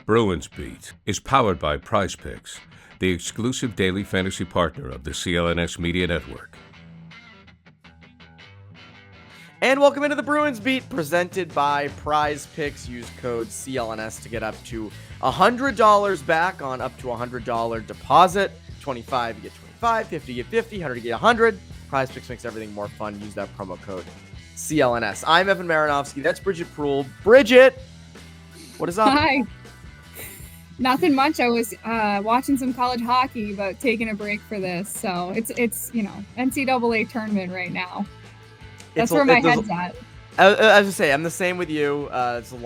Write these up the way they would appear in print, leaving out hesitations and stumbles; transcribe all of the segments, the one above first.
Bruins Beat is powered by Prize Picks, the exclusive daily fantasy partner of the CLNS Media Network. And welcome into the Bruins Beat, presented by Prize Picks. Use code CLNS to get up to $100 back on up to $100 deposit. 25, you get 25, 50, you get 50, 100, you get 100. Prize Picks makes everything more fun. Use that promo code CLNS. I'm Evan Marinofsky. That's Bridgette Proulx. Bridgette, what is up? Hi. Nothing much. I was watching some college hockey, but taking a break for this. So it's NCAA tournament right now. That's where my head's at. I was gonna say, I'm the same with you. There's a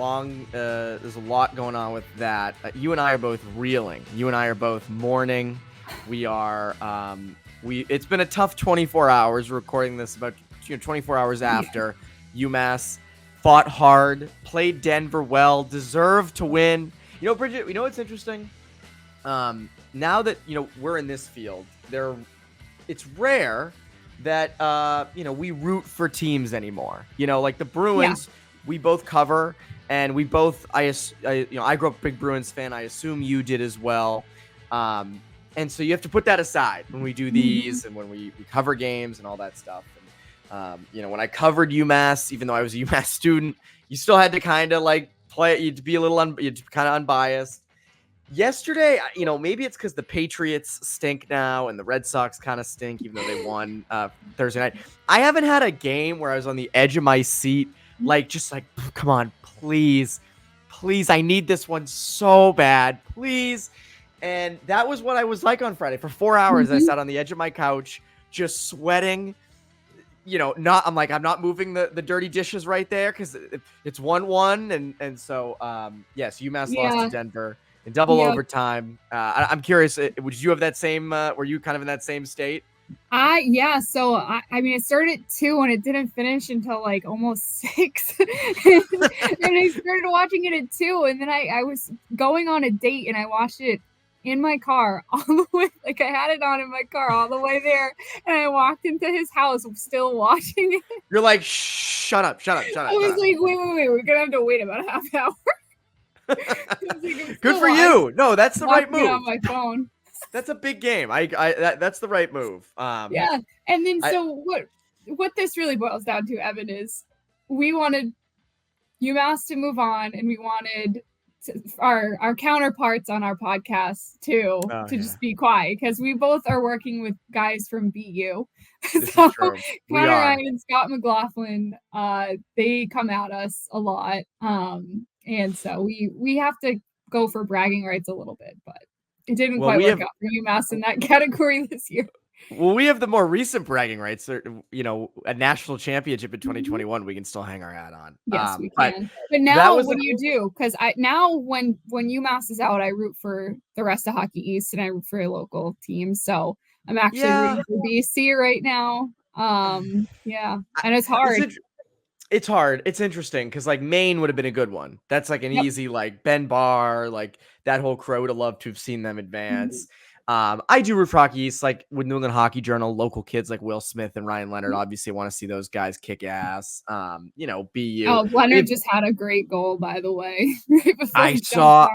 lot going on with that. You and I are both reeling. You and I are both mourning. We are. It's been a tough 24 hours. We're recording this about 24 hours after UMass fought hard, played Denver well, deserved to win. Bridgette, you know what's interesting? Now that, we're in this field, it's rare that, we root for teams anymore. Like the Bruins, we both cover, and we both, I grew up a big Bruins fan. I assume you did as well. And so you have to put that aside when we do these and when we cover games and all that stuff. And, when I covered UMass, even though I was a UMass student, you still had to kind of like play it. You'd be a little you'd kind of unbiased. Yesterday, maybe it's because the Patriots stink now and the Red Sox kind of stink, even though they won Thursday night. I haven't had a game where I was on the edge of my seat, just like, come on, please, I need this one so bad, please. And that was what I was like on Friday. For 4 hours, I sat on the edge of my couch, just sweating. I'm not moving the dirty dishes right there because it's 1-1. And so, yes, UMass lost to Denver in double overtime. I'm curious, would you have that same, were you kind of in that same state? So it started at 2 and it didn't finish until like almost 6. And I started watching it at 2, and then I was going on a date and I watched it in my car all the way. Like I had it on in my car all the way there, and I walked into his house still watching it. You're like, shut up. I was like, wait, we're gonna have to wait about a half hour. Good for you. No, that's the right move. On my phone. That's a big game. That's the right move. And then what this really boils down to, Evan, is we wanted UMass to move on, and we wanted our counterparts on our podcast too to just be quiet, because we both are working with guys from BU. This so is true. Connor Ryan and Scott McLaughlin, they come at us a lot, and so we have to go for bragging rights a little bit, but it didn't quite work out for UMass in that category this year. Well, we have the more recent bragging rights. A national championship in 2021, we can still hang our hat on. Yes, we can. But now, what do you do? Because when UMass is out, I root for the rest of Hockey East, and I root for a local team. So I'm actually rooting for BC right now. And it's hard. It's hard. It's interesting because like Maine would have been a good one. That's like an easy, like Ben Barr, like that whole crew. I would have loved to have seen them advance. I do root for Hockey East, like with New England Hockey Journal, local kids like Will Smith and Ryan Leonard. Obviously, want to see those guys kick ass. BU. Oh, Leonard just had a great goal, by the way. I saw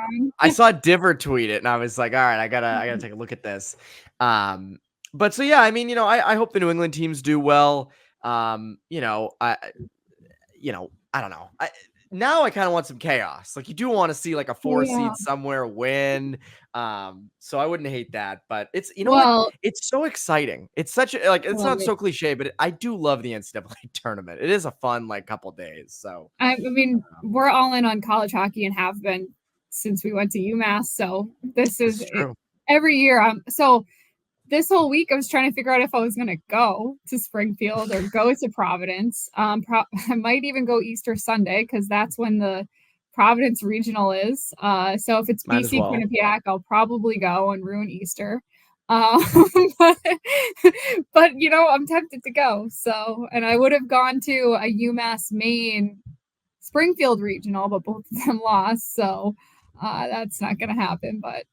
Diver tweet it, and I was like, all right, I gotta take a look at this. But so yeah, I hope the New England teams do well. I don't know. Now I kind of want some chaos. Like you do want to see like a 4 seed somewhere win. So I wouldn't hate that, but it's, what? It's so exciting. It's such a, like, it's not so cliche, but I do love the NCAA tournament. It is a fun, like couple days. So, we're all in on college hockey and have been since we went to UMass. So this is every year. So this whole week, I was trying to figure out if I was going to go to Springfield or go to Providence. I might even go Easter Sunday because that's when the Providence Regional is. So if it's BC Quinnipiac, I'll probably go and ruin Easter. But I'm tempted to go. So, and I would have gone to a UMass Maine Springfield Regional, but both of them lost. So that's not going to happen. But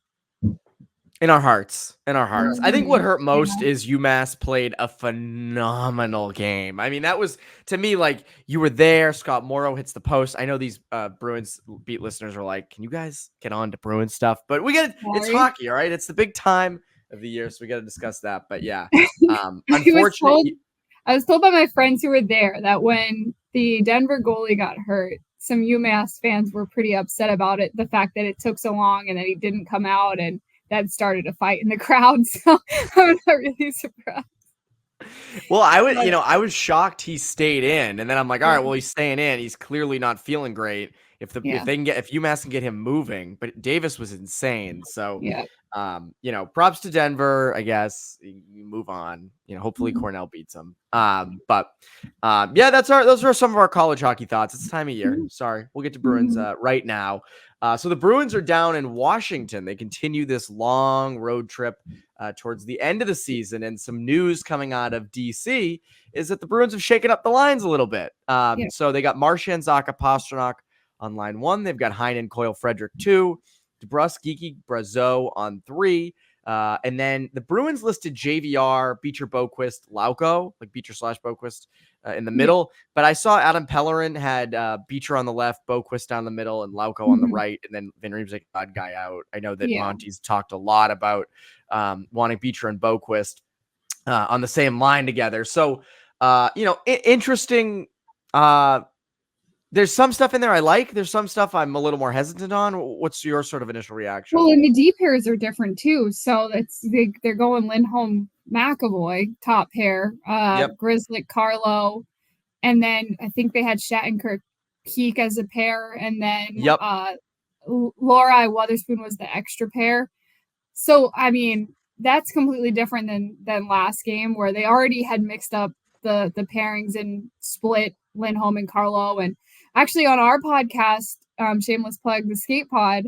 In our hearts. I think what hurt most Yeah. is UMass played a phenomenal game. I mean, that was, to me, like, you were there. Scott Morrow hits the post. I know these Bruins Beat listeners are like, can you guys get on to Bruins stuff? But it's Sorry. hockey, all right? It's the big time of the year, so we got to discuss that. But yeah, I unfortunately. I was told by my friends who were there that when the Denver goalie got hurt, some UMass fans were pretty upset about it. The fact that it took so long and that he didn't come out, and that started a fight in the crowd. So I'm not really surprised. Well, I was shocked he stayed in, and then I'm like, all right, well, he's staying in. He's clearly not feeling great. If Yeah. UMass can get him moving, but Davis was insane. So, Yeah. props to Denver, I guess. You move on. Hopefully Mhm. Cornell beats them. Yeah, those are some of our college hockey thoughts. It's the time of year. Mhm. Sorry, we'll get to Bruins right now. So the Bruins are down in Washington. They continue this long road trip towards the end of the season, and some news coming out of DC is that the Bruins have shaken up the lines a little bit. Yeah. So they got Marchand, Zacha, Pastrnak on line 1. They've got Heinen, Coyle, Frederick 2, DeBrus, Geekie, Brazeau on 3. And then the Bruins listed JVR, Beecher, Boquist, Lauko, like Beecher / Boquist in the middle. But I saw Adam Pellerin had Beecher on the left, Boquist down the middle, and Lauko on the right. And then Van Riemsdyk, odd guy out. I know that Monty's talked a lot about wanting Beecher and Boquist on the same line together. So, interesting. There's some stuff in there I like. There's some stuff I'm a little more hesitant on. What's your sort of initial reaction? Well, and the D pairs are different too. So they're going Lindholm, McAvoy, top pair, Grizzly, Carlo, and then I think they had Shattenkirk, Peak as a pair, and then Laura Weatherspoon was the extra pair. So I mean, that's completely different than last game where they already had mixed up the pairings and split Lindholm and Carlo. And actually on our podcast, shameless plug, the Skate Pod,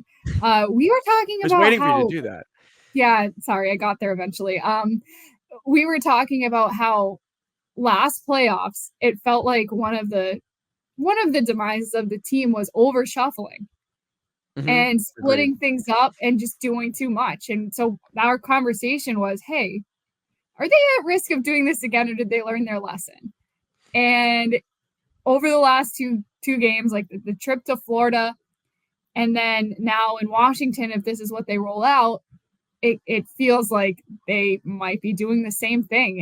we were talking about waiting for you to do that. Yeah, sorry, I got there eventually. We were talking about how last playoffs it felt like one of the demises of the team was over shuffling and splitting things up and just doing too much. And so our conversation was, hey, are they at risk of doing this again, or did they learn their lesson? And over the last two games, like the trip to Florida, and then now in Washington, if this is what they roll out, it feels like they might be doing the same thing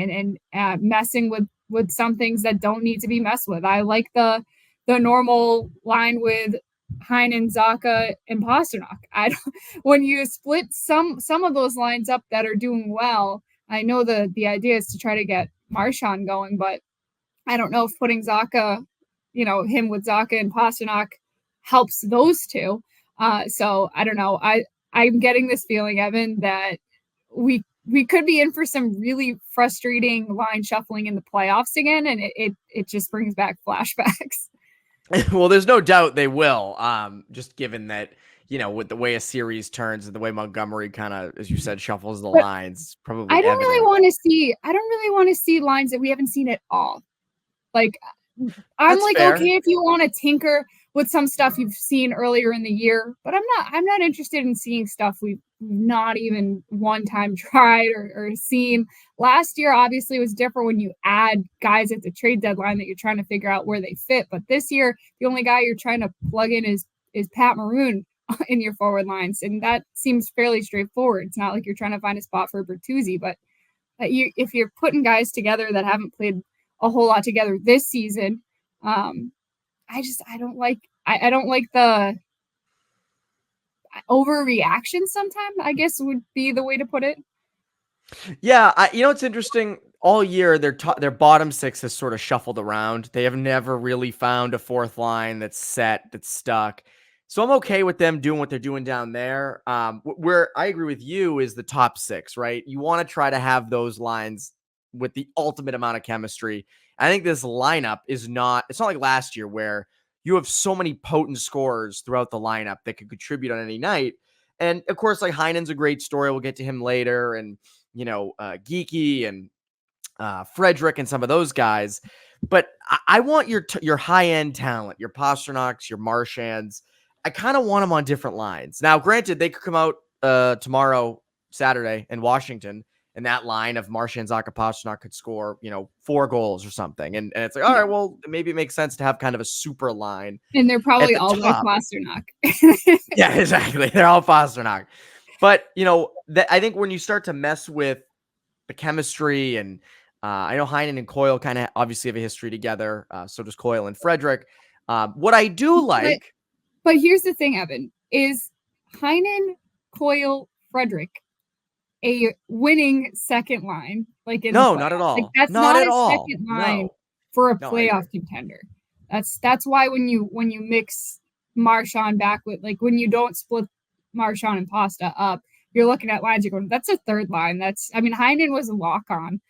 and messing with some things that don't need to be messed with. I like the normal line with Heinen, Zacha, and Pastrnak. When you split some of those lines up that are doing well, I know the idea is to try to get Marchand going, but I don't know if putting Zacha, him with Zacha and Pastrnak helps those two. So I don't know. I'm getting this feeling, Evan, that we could be in for some really frustrating line shuffling in the playoffs again, and it just brings back flashbacks. Well, there's no doubt they will. Just given that, with the way a series turns and the way Montgomery kind of, as you said, shuffles the lines, probably. I don't really want to see lines that we haven't seen at all. Like, I'm That's like, fair. Okay, if you want to tinker with some stuff you've seen earlier in the year, but I'm not interested in seeing stuff we've not even one time tried or seen. Last year obviously was different when you add guys at the trade deadline that you're trying to figure out where they fit. But this year, the only guy you're trying to plug in is Pat Maroon in your forward lines, and that seems fairly straightforward. It's not like you're trying to find a spot for Bertuzzi, but if you're putting guys together that haven't played a whole lot together this season, I don't like the overreaction sometimes, I guess would be the way to put it. Yeah, it's interesting. All year, their bottom six has sort of shuffled around. They have never really found a fourth line that's set, that's stuck. So I'm okay with them doing what they're doing down there. Where I agree with you is the top six, right? You want to try to have those lines with the ultimate amount of chemistry. I think this lineup it's not like last year where you have so many potent scorers throughout the lineup that could contribute on any night. And of course, like Heinen's a great story. We'll get to him later. And, Geeky and Frederick and some of those guys. But I want your high-end talent, your Pasternaks, your Marchands. I kind of want them on different lines. Now, granted, they could come out tomorrow Saturday in Washington, and that line of Marchand, Zacha, Pastrnak could score, 4 goals or something. And it's like, all right, well, maybe it makes sense to have kind of a super line. And they're probably the all like top. Pastrnak. Yeah, exactly. They're all Pastrnak. But, I think when you start to mess with the chemistry, and I know Heinen and Coyle kind of obviously have a history together. So does Coyle and Frederick. What I do like. But here's the thing, Evan, is Heinen, Coyle, Frederick a winning second line? Like no, not at all. Like, that's not a second line for a playoff contender. That's why when you mix Marchand back with, like, when you don't split Marchand and Pasta up, you're looking at lines, you're going, that's a third line. Heinen was a lock on.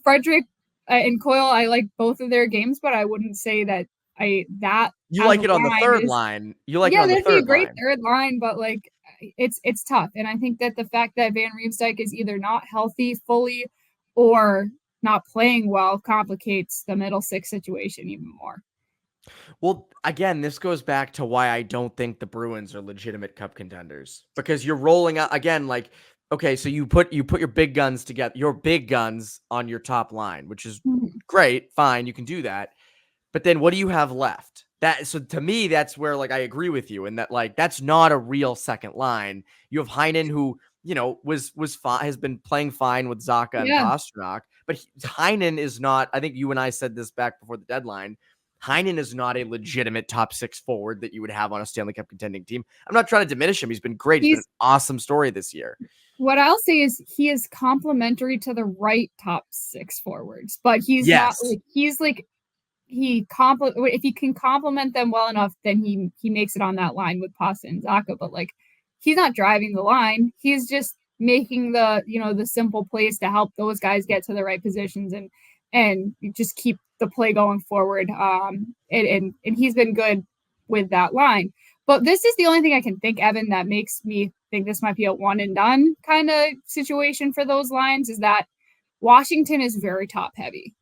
Frederick and Coyle, I like both of their games, but I wouldn't say that you like it on the third line. You like it on the third line. Yeah, that'd be a great third line, but like it's tough. And I think that the fact that Van Riemsdyk is either not healthy fully or not playing well complicates the middle six situation even more. Well, again, this goes back to why I don't think the Bruins are legitimate cup contenders, because you're rolling out again, like, okay, so you put your big guns together, your big guns on your top line, which is great, fine, you can do that. But then what do you have left? So to me, that's where, like, I agree with you in that, like, that's not a real second line. You have Heinen, who, was fine, has been playing fine with Zacha and Pastrnak, but Heinen is not, I think you and I said this back before the deadline, Heinen is not a legitimate top 6 forward that you would have on a Stanley Cup contending team. I'm not trying to diminish him. He's been great. He's been an awesome story this year. What I'll say is he is complementary to the right top 6 forwards, but he's not like, he's like, if he can complement them well enough, then he makes it on that line with Pasta and Zacha. But like, he's not driving the line. He's just making the simple plays to help those guys get to the right positions and just keep the play going forward. And he's been good with that line. But this is the only thing I can think, Evan, that makes me think this might be a one and done kind of situation for those lines, is that Washington is very top heavy.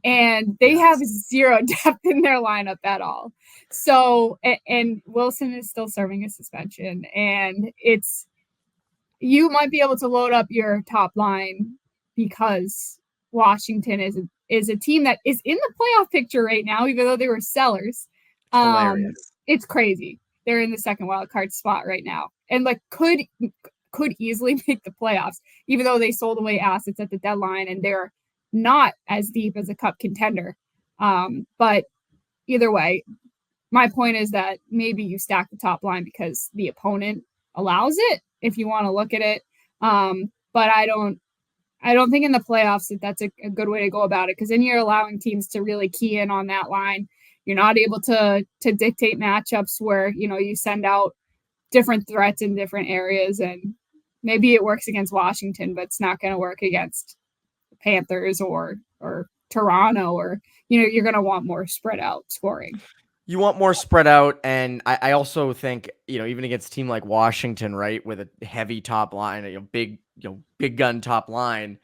And they have zero depth in their lineup at all. So, and Wilson is still serving a suspension. And you might be able to load up your top line because Washington is a team that is in the playoff picture right now, even though they were sellers. It's crazy. They're in the second wild card spot right now. And like could easily make the playoffs, even though they sold away assets at the deadline and they're not as deep as a cup contender. But either way, my point is that maybe you stack the top line because the opponent allows it, if you want to look at it. But I don't think in the playoffs that's a good way to go about it, because then you're allowing teams to really key in on that line. You're not able to dictate matchups where, you send out different threats in different areas, and maybe it works against Washington, but it's not going to work against Panthers or Toronto, or you're going to want more spread out scoring. You want more spread out, and I also think even against a team like Washington, right, with a heavy top line, big gun top line,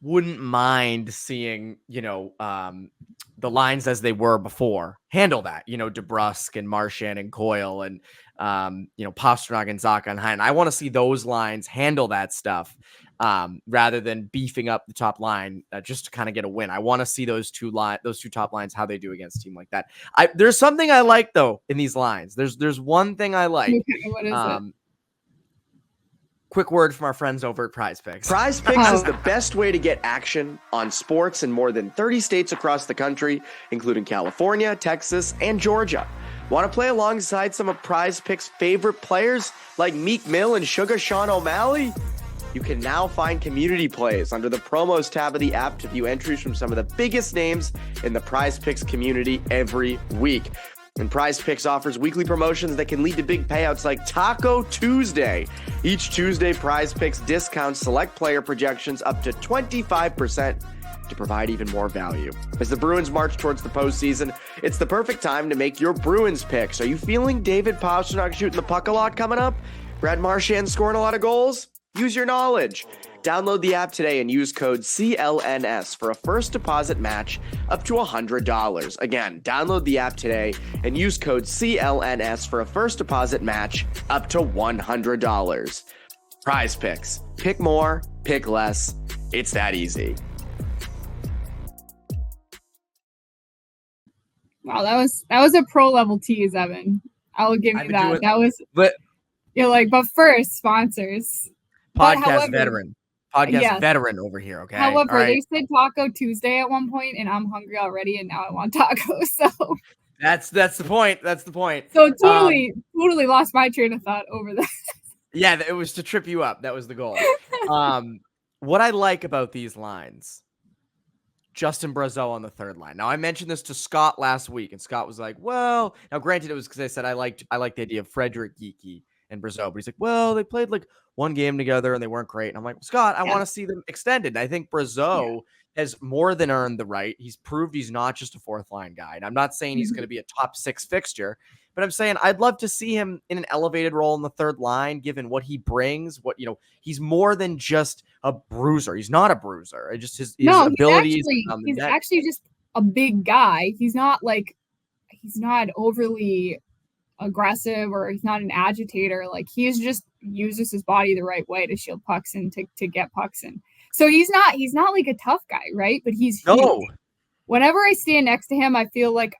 wouldn't mind seeing the lines as they were before handle that. DeBrusk and Marchand and Coyle and Pastrnak and Zacha and Heinen. I want to see those lines handle that stuff rather than beefing up the top line just to kind of get a win. I want to see those two top lines, how they do against a team like that. There's something I like though in these lines. There's one thing I like. Okay, what is it? Quick word from our friends over at Prize Picks. Prize Picks is the best way to get action on sports in more than 30 states across the country, including California, Texas, and Georgia. Want to play alongside some of Prize Picks' favorite players like Meek Mill and Sugar Sean O'Malley? You can now find community plays under the promos tab of the app to view entries from some of the biggest names in the Prize Picks community every week. And Prize Picks offers weekly promotions that can lead to big payouts like Taco Tuesday. Each Tuesday, Prize Picks discounts select player projections up to 25% to provide even more value. As the Bruins march towards the postseason, it's the perfect time to make your Bruins picks. Are you feeling David Pastrnak shooting the puck a lot coming up? Brad Marchand scoring a lot of goals? Use your knowledge. Download the app today and use code CLNS for a first deposit match up to $100. Again, download the app today and use code CLNS for a first deposit match up to $100. Prize Picks. Pick more, pick less. It's that easy. Wow, that was a pro level tease, Evan. I will give you that. That was, but you're like, but first, sponsors. Podcast veteran over here. Okay. However, right. They said Taco Tuesday at one point, and I'm hungry already, and now I want tacos. So that's the point. That's the point. So totally lost my train of thought over that. Yeah, it was to trip you up. That was the goal. What I like about these lines, Justin Brazeau on the third line. Now, I mentioned this to Scott last week, and Scott was like, well, now granted, it was because I said I liked the idea of Frederic, Geekie, and Brazeau, but he's like, well, they played like one game together and they weren't great. And I'm like, well, Scott, I want to see them extended. And I think Brazeau has more than earned the right. He's proved he's not just a fourth line guy. And I'm not saying he's going to be a top 6 fixture, but I'm saying I'd love to see him in an elevated role in the third line, given what he brings. He's more than just a bruiser. He's not a bruiser. It just his abilities. He's actually just a big guy. He's not overly aggressive, or he's not an agitator. Like, he just uses his body the right way to shield pucks and to get pucks in. So he's not like a tough guy, right? But he's huge. Whenever I stand next to him, I feel like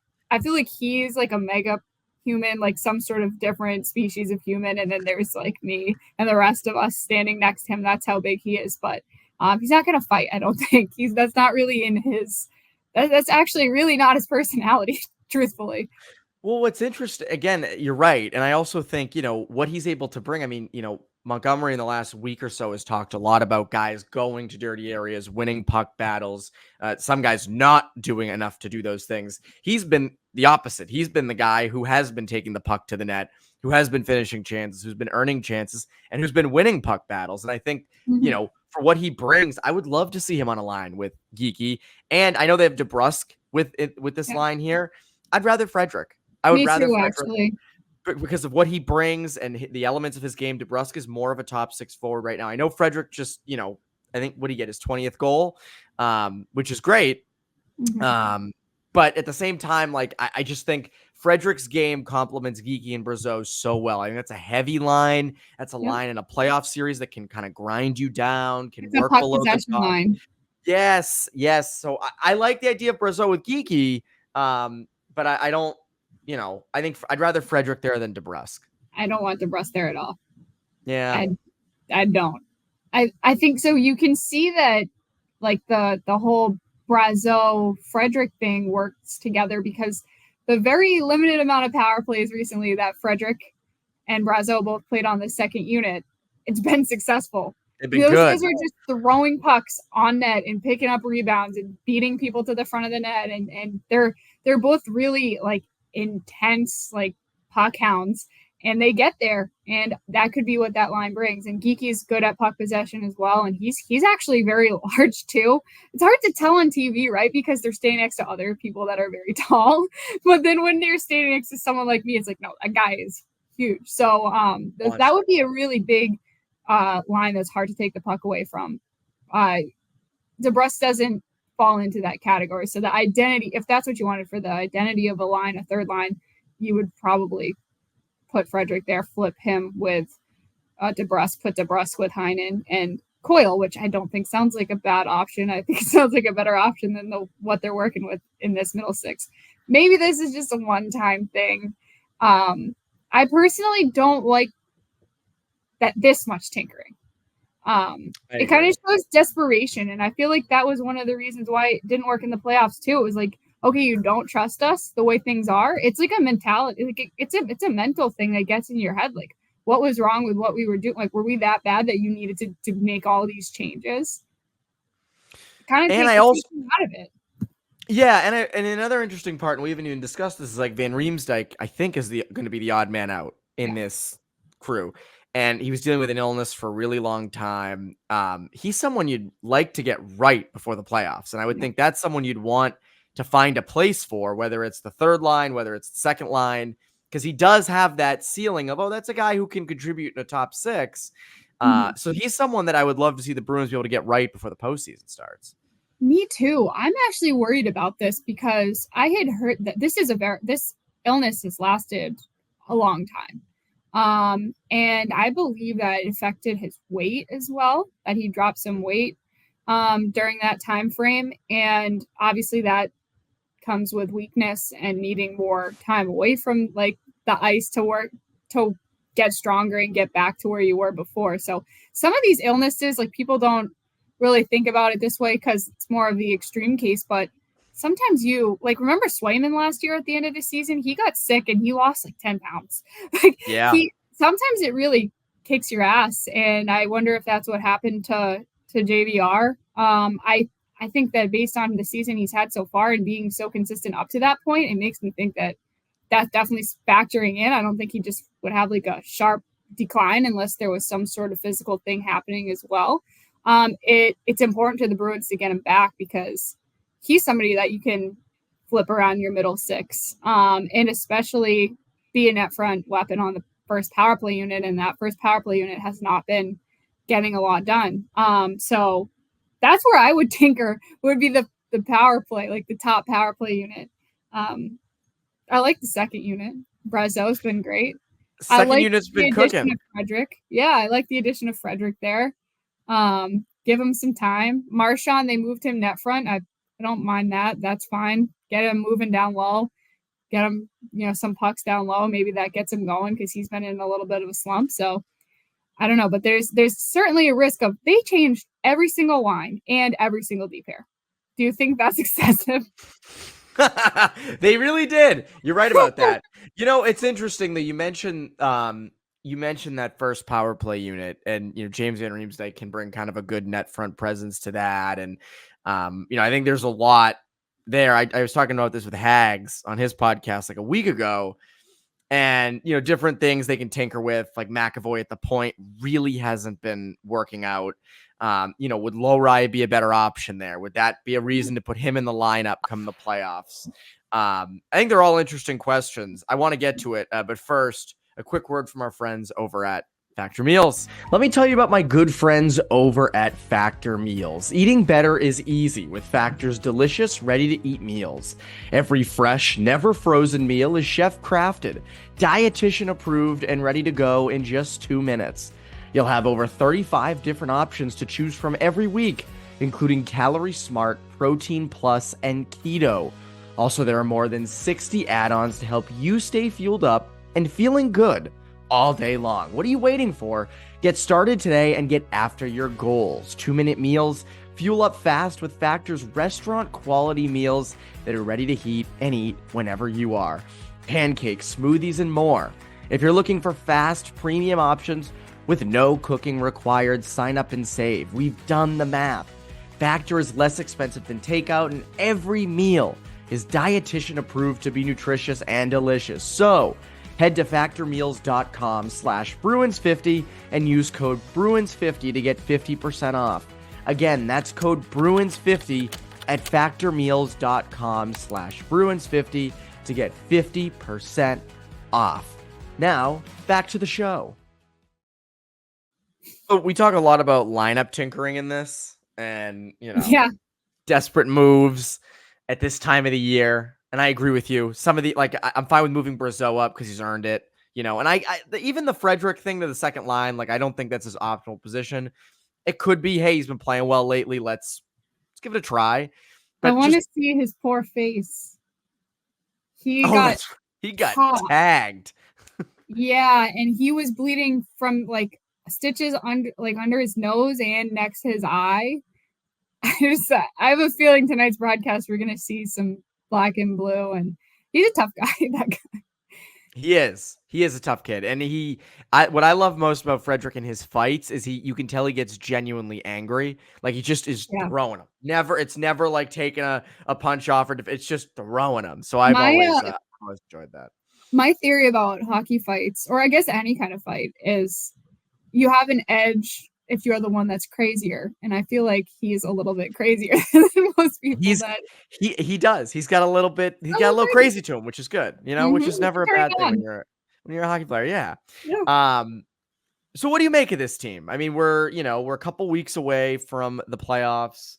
he's like a mega human, like some sort of different species of human, and then there's like me and the rest of us standing next to him. That's how big he is. But he's not gonna fight, I don't think. That's not really in his that's actually really not his personality, truthfully. Well, what's interesting, again, you're right. And I also think, what he's able to bring. I mean, Montgomery in the last week or so has talked a lot about guys going to dirty areas, winning puck battles. Some guys not doing enough to do those things. He's been the opposite. He's been the guy who has been taking the puck to the net, who has been finishing chances, who's been earning chances, and who's been winning puck battles. And I think, for what he brings, I would love to see him on a line with Geekie. And I know they have DeBrusk with this line here. I'd rather Frederic. I would rather Frederic, actually, because of what he brings and the elements of his game. DeBrusk is more of a top 6 forward right now. I know Frederic just, I think, what did he get, his 20th goal, which is great. Mm-hmm. But at the same time, like, I just think Frederic's game complements Geekie and Brazeau so well. I think that's a heavy line. That's a line in a playoff series that can kind of grind you down, can work below the top. Line. Yes. So I like the idea of Brazeau with Geekie, but I don't. I think I'd rather Frederic there than DeBrusk. I don't want DeBrusk there at all. Yeah. I don't. I think so. You can see that, like, the whole Brazeau Frederic thing works together, because the very limited amount of power plays recently that Frederic and Brazeau both played on the second unit, it's been successful. Those guys are just throwing pucks on net and picking up rebounds and beating people to the front of the net, and they're both really, like, intense, like, puck hounds, and they get there, and that could be what that line brings. And Geekie's good at puck possession as well, and he's actually very large too. It's hard to tell on TV, right, because they're standing next to other people that are very tall, but then when they're standing next to someone like me, it's like, no, that guy is huge. So that would be a really big line that's hard to take the puck away from. DeBrusk doesn't fall into that category. So the identity, if that's what you wanted for the identity of a line, a third line, you would probably put Frederic there, flip him with DeBrusk, put DeBrusk with Heinen and Coyle, which I don't think sounds like a bad option. I think it sounds like a better option than what they're working with in this middle six. Maybe this is just a one-time thing. I personally don't like that this much tinkering. It kind of shows desperation, and I feel like that was one of the reasons why it didn't work in the playoffs too. It was like, okay, you don't trust us the way things are. It's like a mentality, like it's a mental thing that gets in your head. Like, what was wrong with what we were doing? Like, were we that bad that you needed to make all these changes? Kind of, and I also out of it. Yeah, and another interesting part, and we haven't even discussed this, is like Van Riemsdyk, I think, is going to be the odd man out in this crew. And he was dealing with an illness for a really long time. He's someone you'd like to get right before the playoffs. And I would think that's someone you'd want to find a place for, whether it's the third line, whether it's the second line, because he does have that ceiling of, that's a guy who can contribute in a top 6. So he's someone that I would love to see the Bruins be able to get right before the postseason starts. Me too. I'm actually worried about this because I had heard that this illness has lasted a long time. And I believe that it affected his weight as well, that he dropped some weight during that time frame. And obviously that comes with weakness and needing more time away from like the ice to get stronger and get back to where you were before. So some of these illnesses, like people don't really think about it this way because it's more of the extreme case, but sometimes you like remember Swayman last year at the end of the season, he got sick and he lost like 10 pounds. Like sometimes it really kicks your ass. And I wonder if that's what happened to JVR. I think that based on the season he's had so far and being so consistent up to that point, it makes me think that that's definitely factoring in. I don't think he just would have like a sharp decline unless there was some sort of physical thing happening as well. It's important to the Bruins to get him back because he's somebody that you can flip around your middle six, and especially be a net front weapon on the first power play unit. And that first power play unit has not been getting a lot done. So that's where I would tinker would be the power play, like the top power play unit. I like the second unit. Brazeau's been great. Second unit's been cooking. Frederick. Yeah, I like the addition of Frederick there. Give him some time. Marchand, they moved him net front. I don't mind that. That's fine. Get him moving down low. Get him, some pucks down low. Maybe that gets him going because he's been in a little bit of a slump. So I don't know, but there's certainly a risk of they changed every single line and every single D pair. Do you think that's excessive? They really did. You're right about that. It's interesting that you mentioned that first power play unit, and James Van Riemsdyk can bring kind of a good net front presence to that. And I think there's a lot there. I was talking about this with Hags on his podcast like a week ago, and different things they can tinker with, like McAvoy at the point really hasn't been working out. Would Lowry be a better option there? Would that be a reason to put him in the lineup come the playoffs? I think they're all interesting questions. I want to get to it, but first, a quick word from our friends over at Factor Meals. Let me tell you about my good friends over at Factor Meals. Eating better is easy with Factor's delicious, ready-to-eat meals. Every fresh, never frozen meal is chef-crafted, dietitian approved, and ready to go in just 2 minutes. You'll have over 35 different options to choose from every week, including Calorie Smart, Protein Plus, and Keto. Also, there are more than 60 add-ons to help you stay fueled up and feeling good all day long. What are you waiting for? Get started today and get after your goals. 2-minute meals, fuel up fast with Factor's restaurant-quality meals that are ready to heat and eat whenever you are. Pancakes, smoothies, and more. If you're looking for fast, premium options with no cooking required, sign up and save. We've done the math. Factor is less expensive than takeout, and every meal is dietitian approved to be nutritious and delicious. So head to factormeals.com/Bruins50 and use code Bruins50 to get 50% off. Again, that's code Bruins50 at factormeals.com/Bruins50 to get 50% off. Now, back to the show. So we talk a lot about lineup tinkering in this and, desperate moves at this time of the year. And I agree with you. Some of the, I'm fine with moving Brazeau up because he's earned it, and even the Frederick thing to the second line, I don't think that's his optimal position. It could be, hey, he's been playing well lately. Let's give it a try. But I want to see his poor face. He got tagged. Yeah. And he was bleeding from stitches under his nose and next to his eye. I have a feeling tonight's broadcast we're gonna see some black and blue, and he's a tough guy. That guy. He is a tough kid, and what I love most about Frederick in his fights is you can tell he gets genuinely angry. Like he just is throwing him. It's never like taking a punch off, or it's just throwing him. So I've always enjoyed that. My theory about hockey fights, or I guess any kind of fight, is you have an edge if you're the one that's crazier. And I feel like he's a little bit crazier than most people. He does. He's got a little bit, got a little crazy to him, which is good, which is never a bad thing when you're a hockey player. Yeah. So what do you make of this team? I mean, we're a couple weeks away from the playoffs.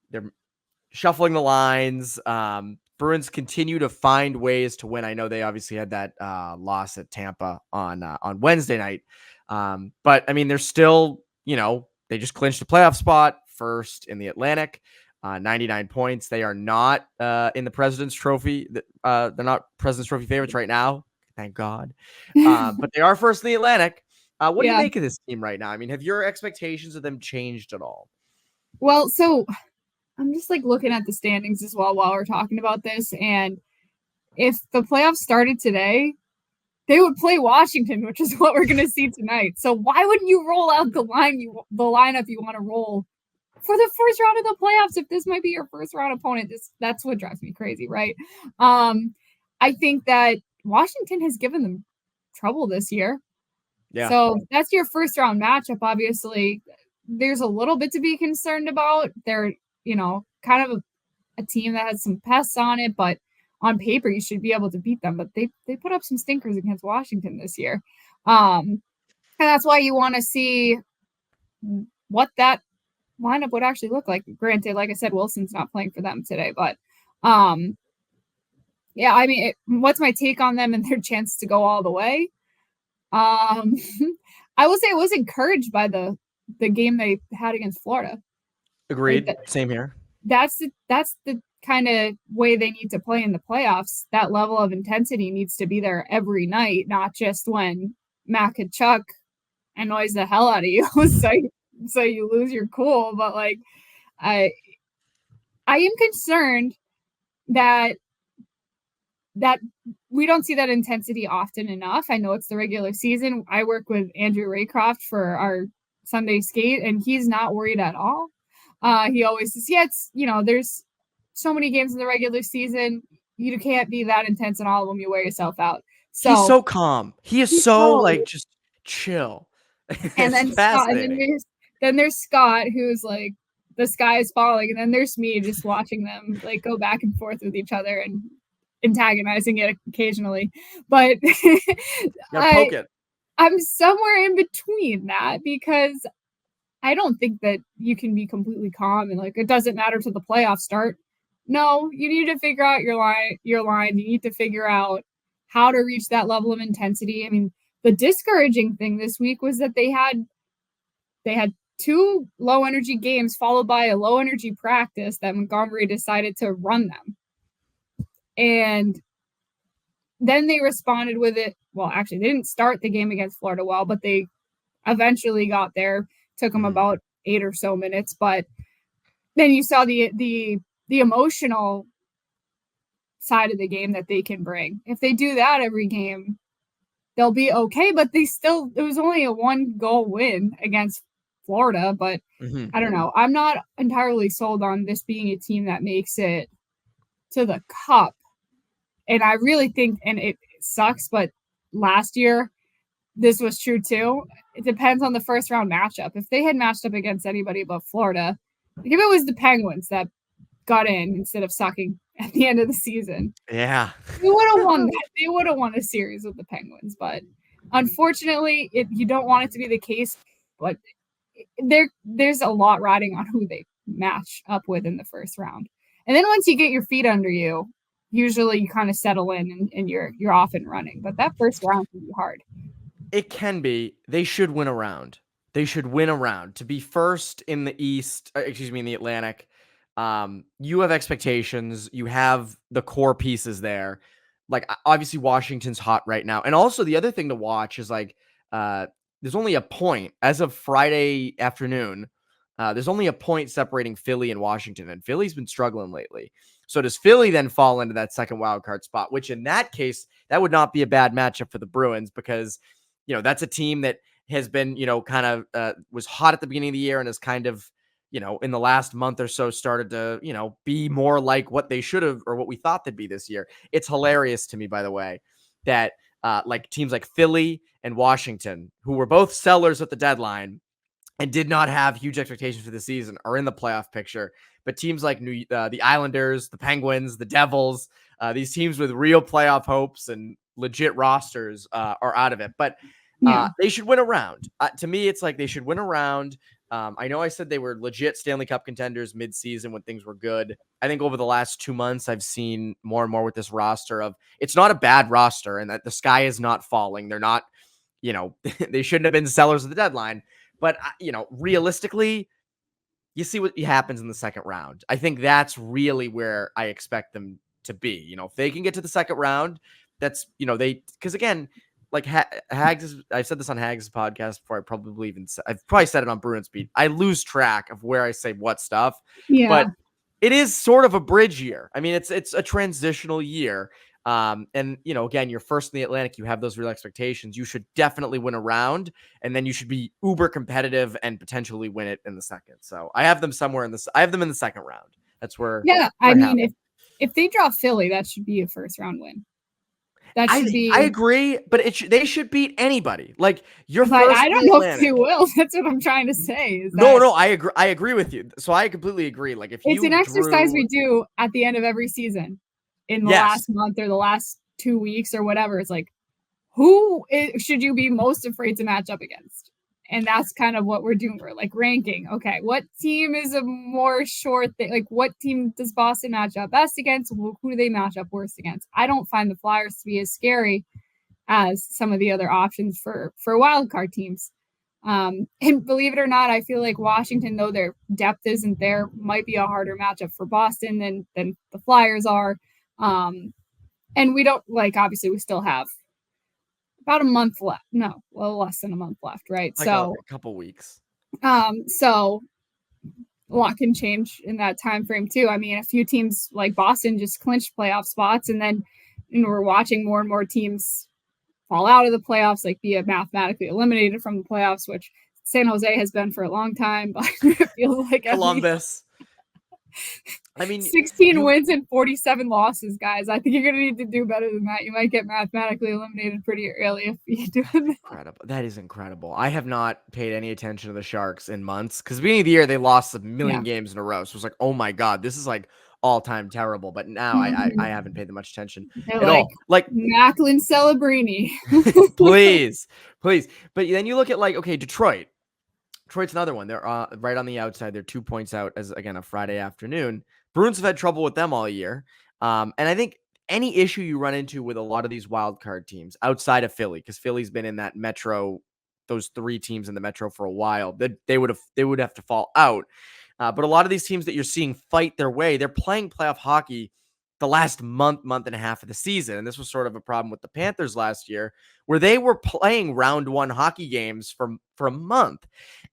They're shuffling the lines. Bruins continue to find ways to win. I know they obviously had that loss at Tampa on Wednesday night. But I mean, they're still, they just clinched a playoff spot, first in the Atlantic, 99 points. They are not in the President's Trophy. They're not President's Trophy favorites right now. Thank God. But they are first in the Atlantic. What do you make of this team right now? I mean, have your expectations of them changed at all? Well, so I'm just like looking at the standings as well while we're talking about this. And if the playoffs started today, they would play Washington, which is what we're going to see tonight. So why wouldn't you roll out the lineup you want to roll for the first round of the playoffs if this might be your first round opponent? That's what drives me crazy, right? I think that Washington has given them trouble this year. Yeah. So that's your first round matchup. Obviously, there's a little bit to be concerned about. They're, kind of a team that has some pests on it, but on paper you should be able to beat them. But they put up some stinkers against Washington this year. And that's why you want to see what that lineup would actually look like. Granted, like I said, Wilson's not playing for them today, but yeah, I mean, what's my take on them and their chance to go all the way? I will say I was encouraged by the game they had against Florida. Agreed. Same here. That's the kind of way they need to play in the playoffs. That level of intensity needs to be there every night, not just when Mac and Chuck annoys the hell out of you, so you lose your cool. But like, I am concerned that we don't see that intensity often enough. I know it's the regular season. I work with Andrew Raycroft for our Sunday skate, and he's not worried at all. He always says, it's, there's so many games in the regular season. You can't be that intense in all of them. You wear yourself out. So he's so calm. He is so like just chill. And then Scott, then there's Scott, who's like, the sky is falling, and then there's me just watching them like go back and forth with each other and antagonizing it occasionally. But I'm somewhere in between that, because I don't think that you can be completely calm and like it doesn't matter till the playoffs start. No, you need to figure out your line. You need to figure out how to reach that level of intensity. I mean, the discouraging thing this week was that they had 2 low energy games followed by a low energy practice that Montgomery decided to run them. And then they responded with it. Well, actually, they didn't start the game against Florida well, but they eventually got there. Took them about 8 or so minutes. But then you saw the emotional side of the game that they can bring. If they do that every game, they'll be okay. But it was only a 1-goal win against Florida. But I don't know. I'm not entirely sold on this being a team that makes it to the Cup. And I really think, and it sucks, but last year, this was true too. It depends on the first round matchup. If they had matched up against anybody but Florida, like if it was the Penguins that got in instead of sucking at the end of the season, yeah, they would have won that. They would have won a series with the Penguins. But unfortunately, you don't want it to be the case. But there's a lot riding on who they match up with in the first round. And then once you get your feet under you, usually you kind of settle in and you're off and running. But that first round can be hard. It can be. They should win a round. To be first in the East, in the Atlantic. You have expectations. You have the core pieces there. Like, obviously Washington's hot right now. And also the other thing to watch is like, there's only a point as of Friday afternoon. There's only a point separating Philly and Washington, and Philly's been struggling lately. So does Philly then fall into that second wildcard spot, which in that case, that would not be a bad matchup for the Bruins, because that's a team that has been, kind of was hot at the beginning of the year and has kind of, in the last month or so started to, be more like what they should have or what we thought they'd be this year. It's hilarious to me, by the way, that like teams like Philly and Washington, who were both sellers at the deadline and did not have huge expectations for the season, are in the playoff picture. But teams like the Islanders, the Penguins, the Devils, these teams with real playoff hopes and legit rosters are out of it. But they should win a round. To me, it's like they should win a round. I know I said they were legit Stanley Cup contenders mid-season when things were good. I think over the last 2 months, I've seen more and more with this roster of it's not a bad roster and that the sky is not falling. They're not, they shouldn't have been sellers of the deadline. But, realistically, you see what happens in the second round. I think that's really where I expect them to be. If they can get to the second round, that's, because again, like Hags, I've said this on Hags' podcast before. I've probably said it on Bruins Beat. I lose track of where I say what stuff, but it is sort of a bridge year. I mean, it's a transitional year. And again, you're first in the Atlantic. You have those real expectations. You should definitely win a round, and then you should be uber competitive and potentially win it in the second. So I have them I have them in the second round. That's where. Yeah, I mean, if they draw Philly, that should be a first round win. That should be. I agree, but they should beat anybody. Like you're first. I don't know Atlantic. if they will. That's what I'm trying to say. No, I agree. I agree with you. So I completely agree. Like if it's an exercise we do at the end of every season, in the last month or the last 2 weeks or whatever. It's like, who should you be most afraid to match up against? And that's kind of what we're doing. We're like ranking. Okay, what team is a more short thing? Like, what team does Boston match up best against? Who do they match up worst against? I don't find the Flyers to be as scary as some of the other options for wild card teams. And believe it or not, I feel like Washington, though their depth isn't there, might be a harder matchup for Boston than the Flyers are. And we don't obviously we still have about a month left. No, well, less than a month left, right? Like so a couple weeks. So a lot can change in that time frame too. I mean, a few teams like Boston just clinched playoff spots, and then we're watching more and more teams fall out of the playoffs, like be mathematically eliminated from the playoffs, which San Jose has been for a long time, but it feels like Columbus. I mean, 16 wins and 47 losses, guys. I think you're going to need to do better than that. You might get mathematically eliminated pretty early if you do that. Incredible. That is incredible. I have not paid any attention to the Sharks in months because beginning of the year, they lost a million games in a row. So it was like, oh my God, this is like all-time terrible. But now I haven't paid that much attention at all. Like Macklin Celebrini. please. But then you look at okay, Detroit. Detroit's another one. They're right on the outside. They're 2 points out as, again, a Friday afternoon. Bruins have had trouble with them all year. And I think any issue you run into with a lot of these wild card teams outside of Philly, because Philly's been in that Metro, those three teams in the Metro for a while, they would have to fall out. But a lot of these teams that you're seeing fight their way, they're playing playoff hockey the last month and a half of the season. And this was sort of a problem with the Panthers last year, where they were playing round one hockey games for a month.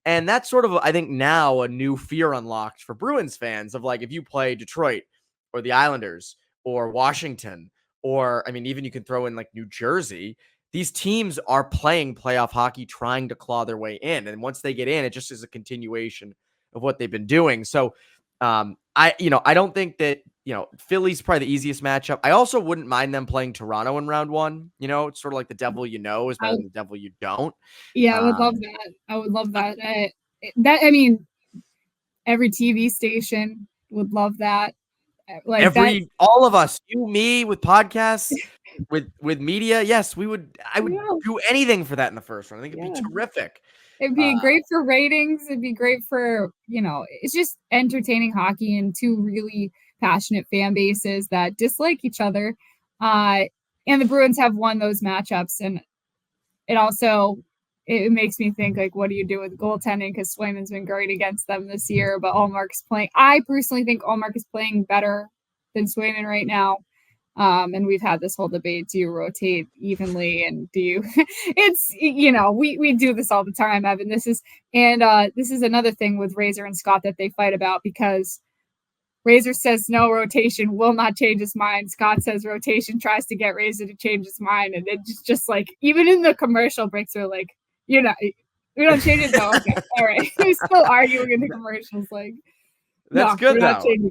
And that's sort of, I think, now a new fear unlocked for Bruins fans of if you play Detroit or the Islanders or Washington, or, I mean, even you can throw in New Jersey, these teams are playing playoff hockey, trying to claw their way in. And once they get in, it just is a continuation of what they've been doing. So I don't think that, Philly's probably the easiest matchup. I also wouldn't mind them playing Toronto in round one. It's sort of like the devil is better than the devil you don't. Yeah, I would love that. I would love that. I mean, every TV station would love that. All of us, you, me, with podcasts, with media. Yes, I would do anything for that in the first round. I think it'd be terrific. It'd be great for ratings. It'd be great for, it's just entertaining hockey and two really passionate fan bases that dislike each other. And the Bruins have won those matchups. And it makes me think, what do you do with goaltending? Because Swayman's been great against them this year, but Allmark's playing. I personally think Allmark is playing better than Swayman right now. And we've had this whole debate. Do you rotate evenly? And do you, we do this all the time, Evan. This is another thing with Razor and Scott that they fight about, because Razor says no, rotation will not change his mind. Scott says rotation tries to get Razor to change his mind. And it's just even in the commercial breaks, we're like, we don't change it though. Okay. All right. We're still arguing in the commercials. That's good though.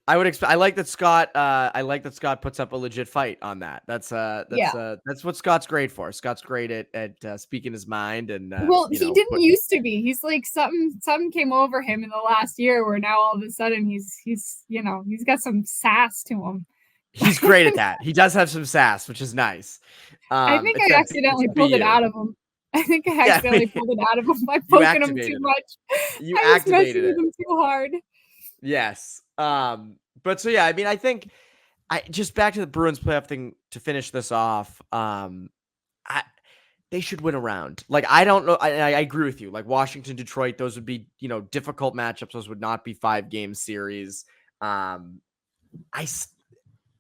I would expect. I like that Scott puts up a legit fight on that. That's what Scott's great for. Scott's great at speaking his mind. And he didn't used to be. He's something came over him in the last year, where now all of a sudden he's got some sass to him. He's great at that. He does have some sass, which is nice. I think I accidentally pulled it out of him. I think I accidentally pulled it out of him by poking him too much. You I was activated messing it. with him too hard. Yes. But so yeah, I mean, I think just back to the Bruins playoff thing to finish this off. They should win a round. Like, I don't know. I agree with you. Like, Washington, Detroit, those would be, difficult matchups. Those would not be 5-game series.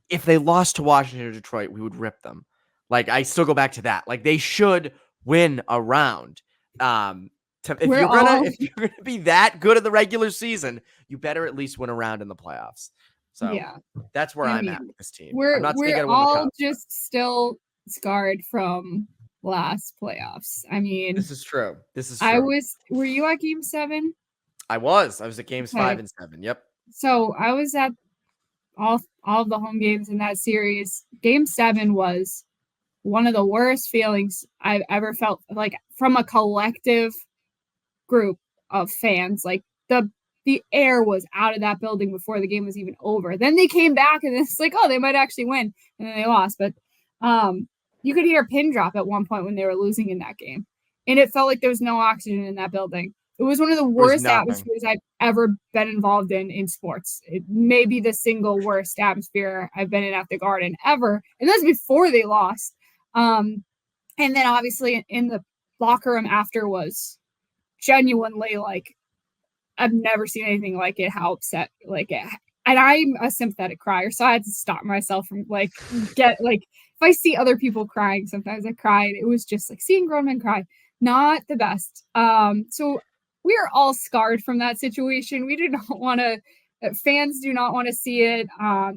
If they lost to Washington or Detroit, we would rip them. Like, I still go back to that. Like, they should win a round. If you're gonna be that good at the regular season, you better at least win a round in the playoffs. So yeah, that's where I'm at with this team. We're all cup, just still scarred from last playoffs. I mean, this is true. Were you at Game 7? I was at games 5 and 7. Yep. So I was at all of the home games in that series. Game 7 was one of the worst feelings I've ever felt, like, from a collective group of fans. Like, the air was out of that building before the game was even over. Then they came back and it's like, oh, they might actually win, and then they lost. But you could hear a pin drop at one point when they were losing in that game, and it felt like there was no oxygen in that building. It was one of the worst atmospheres I've ever been involved in sports. It may be the single worst atmosphere I've been in at the Garden ever, and that's before they lost. And then obviously in the locker room after was genuinely, like, I've never seen anything like it, how upset, like, it. And I'm a sympathetic crier, so I had to stop myself from, like, if I see other people crying, sometimes I cry, and it was just like seeing grown men cry, not the best. So we are all scarred from that situation. We do not want to, fans do not want to see it.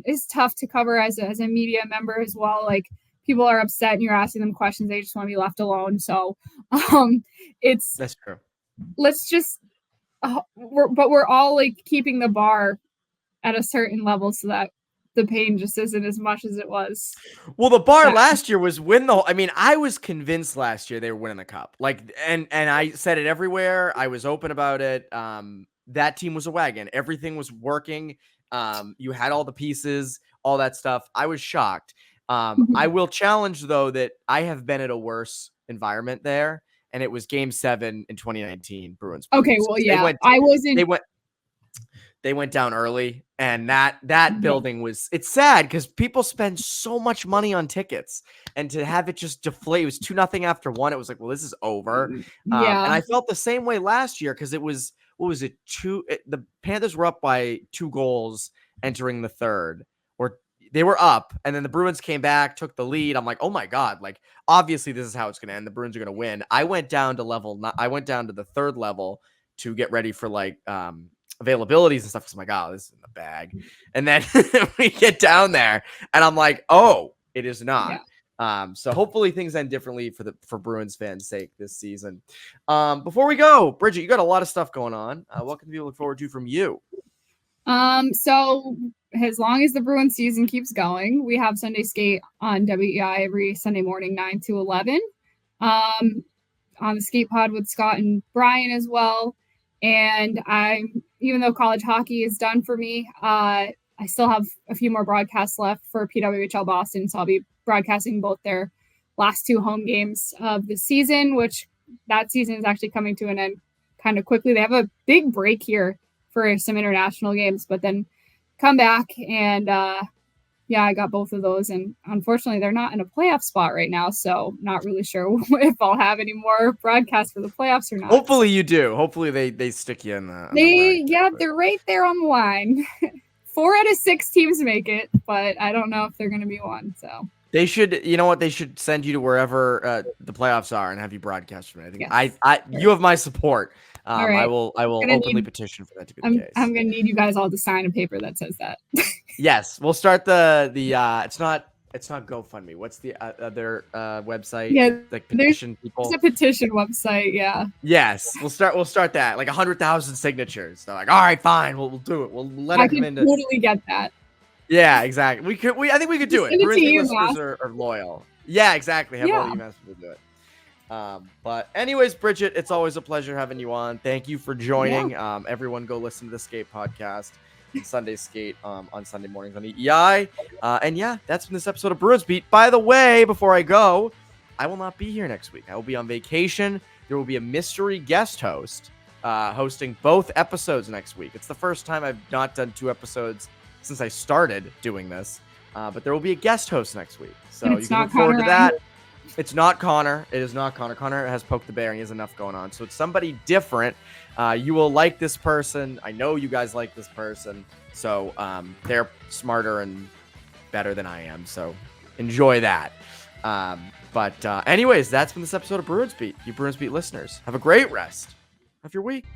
It's tough to cover as a media member as well. Like, people are upset and you're asking them questions, they just want to be left alone. So that's true. Let's just we're all, like, keeping the bar at a certain level so that the pain just isn't as much as it was. Well, the bar last year was win the whole. I mean, I was convinced last year they were winning the cup. Like, and I said it everywhere. I was open about it. That team was a wagon. Everything was working. You had all the pieces, all that stuff. I was shocked. I will challenge, though, that I have been at a worse environment there, and it was Game 7 in 2019 Bruins. Okay, well, yeah, They went down early, and that building was. It's sad because people spend so much money on tickets, and to have it just deflate. It was 2-0 after 1. It was like, well, this is over. And I felt the same way last year because it was, what was it? The Panthers were up by 2 goals entering the third, or they were up, and then the Bruins came back, took the lead. I'm like, oh my God, like, obviously this is how it's going to end. The Bruins are going to win. I went down to the third level to get ready for, like, availabilities and stuff. Cause I'm like, oh, this is in the bag. And then we get down there and I'm like, oh, it is not. Yeah. So hopefully things end differently for Bruins fans' sake this season. Before we go, Bridgette, you got a lot of stuff going on. What can people look forward to from you? So as long as the Bruins season keeps going, we have Sunday skate on WEI every Sunday morning, 9 to 11. On the skate pod with Scott and Brian as well. And even though college hockey is done for me, I still have a few more broadcasts left for PWHL Boston. So I'll be broadcasting both their last 2 home games of the season, which that season is actually coming to an end kind of quickly. They have a big break here for some international games, but then come back and I got both of those. And unfortunately, they're not in a playoff spot right now. So not really sure if I'll have any more broadcasts for the playoffs or not. Hopefully you do. Hopefully they stick you in the. They're right there on the line. 4 out of 6 teams make it, but I don't know if they're going to be one. So they should, you know what? They should send you to wherever the playoffs are and have you broadcast from it. I think you have my support. Right. I will openly petition for that to be the case. I'm going to need you guys all to sign a paper that says that. Yes, we'll start the it's not GoFundMe. What's the their website? Yeah, like petition people. It's a petition website. Yeah. Yes, we'll start that, like 100,000 signatures. They're like, all right, fine, we'll do it. We'll let it come into. Totally get that. Yeah, exactly. I think we could do it. Bruins listeners are loyal. Yeah, exactly. Have all UMass people do it. But anyways, Bridgette, it's always a pleasure having you on. Thank you for joining. Yeah. Everyone go listen to the Skate podcast and Sunday Skate on Sunday mornings on EEI. And yeah, that's been this episode of Bruins Beat. By the way, before I go, I will not be here next week. I will be on vacation. There will be a mystery guest host hosting both episodes next week. It's the first time I've not done 2 episodes since I started doing this. But there will be a guest host next week. So you can look forward to that. It's not Connor. It is not Connor. Connor has poked the bear and he has enough going on. So it's somebody different. You will like this person. I know you guys like this person. So they're smarter and better than I am. So enjoy that. But anyways, that's been this episode of Bruins Beat. You Bruins Beat listeners, have a great rest of your week.